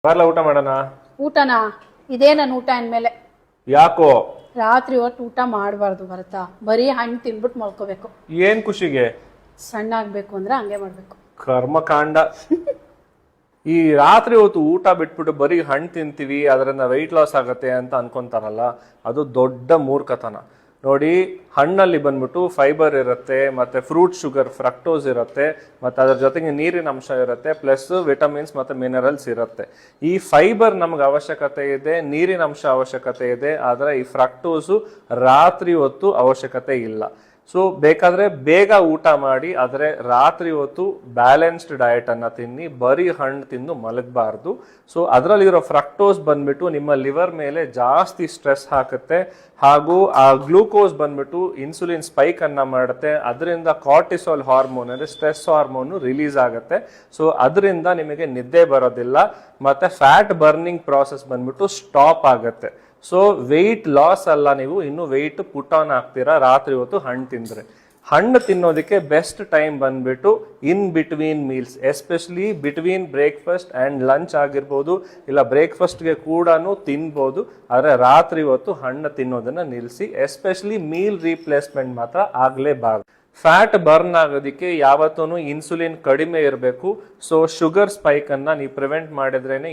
ಬಾರ್ಲ ಊಟ ಮಾಡೋಣ. ಊಟನಾ? ಇದೇ ನನ್ನ ಊಟ ಅಂದ್ಮೇಲೆ. ಯಾಕೋ? ರಾತ್ರಿ ಹೊತ್ತು ಊಟ ಮಾಡಬಾರ್ದು ಭರತ. ಬರೀ ಹಣ್ಣು ತಿನ್ಬಿಟ್ಟು ಮಲ್ಕೋಬೇಕು. ಏನ್ ಖುಷಿಗೆ? ಸಣ್ಣ ಆಗ್ಬೇಕು ಅಂದ್ರೆ ಹಂಗೆ ಮಾಡ್ಬೇಕು. ಕರ್ಮಕಾಂಡ. ಈ ರಾತ್ರಿ ಹೊತ್ತು ಊಟ ಬಿಟ್ಬಿಟ್ಟು ಬರೀ ಹಣ್ಣು ತಿಂತೀವಿ, ಅದರಿಂದ ವೆಯ್ಟ್ ಲಾಸ್ ಆಗತ್ತೆ ಅಂತ ಅನ್ಕೊಂತಾರಲ್ಲ, ಅದು ದೊಡ್ಡ ಮೂರ್ಖತನ. ನೋಡಿ, ಹಣ್ಣಲ್ಲಿ ಬಂದ್ಬಿಟ್ಟು ಫೈಬರ್ ಇರುತ್ತೆ, ಮತ್ತೆ ಫ್ರೂಟ್ ಶುಗರ್ ಫ್ರಕ್ಟೋಸ್ ಇರುತ್ತೆ, ಮತ್ತೆ ಅದ್ರ ಜೊತೆಗೆ ನೀರಿನ ಅಂಶ ಇರುತ್ತೆ, ಪ್ಲಸ್ ವಿಟಮಿನ್ಸ್ ಮತ್ತೆ ಮಿನರಲ್ಸ್ ಇರುತ್ತೆ. ಈ ಫೈಬರ್ ನಮ್ಗೆ ಅವಶ್ಯಕತೆ ಇದೆ, ನೀರಿನ ಅಂಶ ಅವಶ್ಯಕತೆ ಇದೆ, ಆದರೆ ಈ ಫ್ರಕ್ಟೋಸು ರಾತ್ರಿ ಹೊತ್ತು ಅವಶ್ಯಕತೆ ಇಲ್ಲ. ಸೊ ಬೇಕಾದ್ರೆ ಬೇಗ ಊಟ ಮಾಡಿ, ಆದರೆ ರಾತ್ರಿ ಹೊತ್ತು ಬ್ಯಾಲೆನ್ಸ್ಡ್ ಡಯಟ್ ಅನ್ನ ತಿನ್ನಿ, ಬರೀ ಹಣ್ಣು ತಿಂದು ಮಲಗಬಾರ್ದು. ಸೊ ಅದರಲ್ಲಿರೋ ಫ್ರಕ್ಟೋಸ್ ಬಂದ್ಬಿಟ್ಟು ನಿಮ್ಮ ಲಿವರ್ ಮೇಲೆ ಜಾಸ್ತಿ ಸ್ಟ್ರೆಸ್ ಹಾಕುತ್ತೆ, ಹಾಗೂ ಆ ಗ್ಲೂಕೋಸ್ ಬಂದ್ಬಿಟ್ಟು ಇನ್ಸುಲಿನ್ ಸ್ಪೈಕ್ ಅನ್ನ ಮಾಡುತ್ತೆ. ಅದರಿಂದ ಕಾರ್ಟಿಸಾಲ್ ಹಾರ್ಮೋನ್ ಅಂದ್ರೆ ಸ್ಟ್ರೆಸ್ ಹಾರ್ಮೋನ್ ರಿಲೀಸ್ ಆಗುತ್ತೆ. ಸೊ ಅದರಿಂದ ನಿಮಗೆ ನಿದ್ದೆ ಬರೋದಿಲ್ಲ, ಮತ್ತೆ ಫ್ಯಾಟ್ ಬರ್ನಿಂಗ್ ಪ್ರಾಸೆಸ್ ಬಂದ್ಬಿಟ್ಟು ಸ್ಟಾಪ್ ಆಗುತ್ತೆ. ಸೊ ವೆಯ್ಟ್ ಲಾಸ್ ಅಲ್ಲ, ನೀವು ಇನ್ನು ವೆಯ್ಟ್ ಪುಟ್ ಆನ್ ಆಗ್ತೀರಾ ರಾತ್ರಿ ಹೊತ್ತು ಹಣ್ಣು ತಿಂದ್ರೆ. ಹಣ್ಣು ತಿನ್ನೋದಕ್ಕೆ ಬೆಸ್ಟ್ ಟೈಮ್ ಬಂದ್ಬಿಟ್ಟು in between meals, especially between breakfast and lunch ಆಗಿರ್ಬೋದು, ಇಲ್ಲ ಬ್ರೇಕ್ಫಾಸ್ಟ್ಗೆ ಕೂಡ ತಿನ್ಬೋದು. ಆದರೆ ರಾತ್ರಿ ಹೊತ್ತು ಹಣ್ಣು ತಿನ್ನೋದನ್ನ ನಿಲ್ಲಿಸಿ. ಎಸ್ಪೆಷಲಿ ಮೀಲ್ ರೀಪ್ಲೇಸ್ಮೆಂಟ್ ಮಾತ್ರ ಆಗಲೇಬಾರ್ದು. ಫ್ಯಾಟ್ ಬರ್ನ್ ಆಗೋದಕ್ಕೆ ಯಾವತ್ತೂ ಇನ್ಸುಲಿನ್ ಕಡಿಮೆ ಇರಬೇಕು. ಸೊ ಶುಗರ್ ಸ್ಪೈಕ್ ಅನ್ನ ನೀವು ಪ್ರಿವೆಂಟ್ ಮಾಡಿದ್ರೇನೆ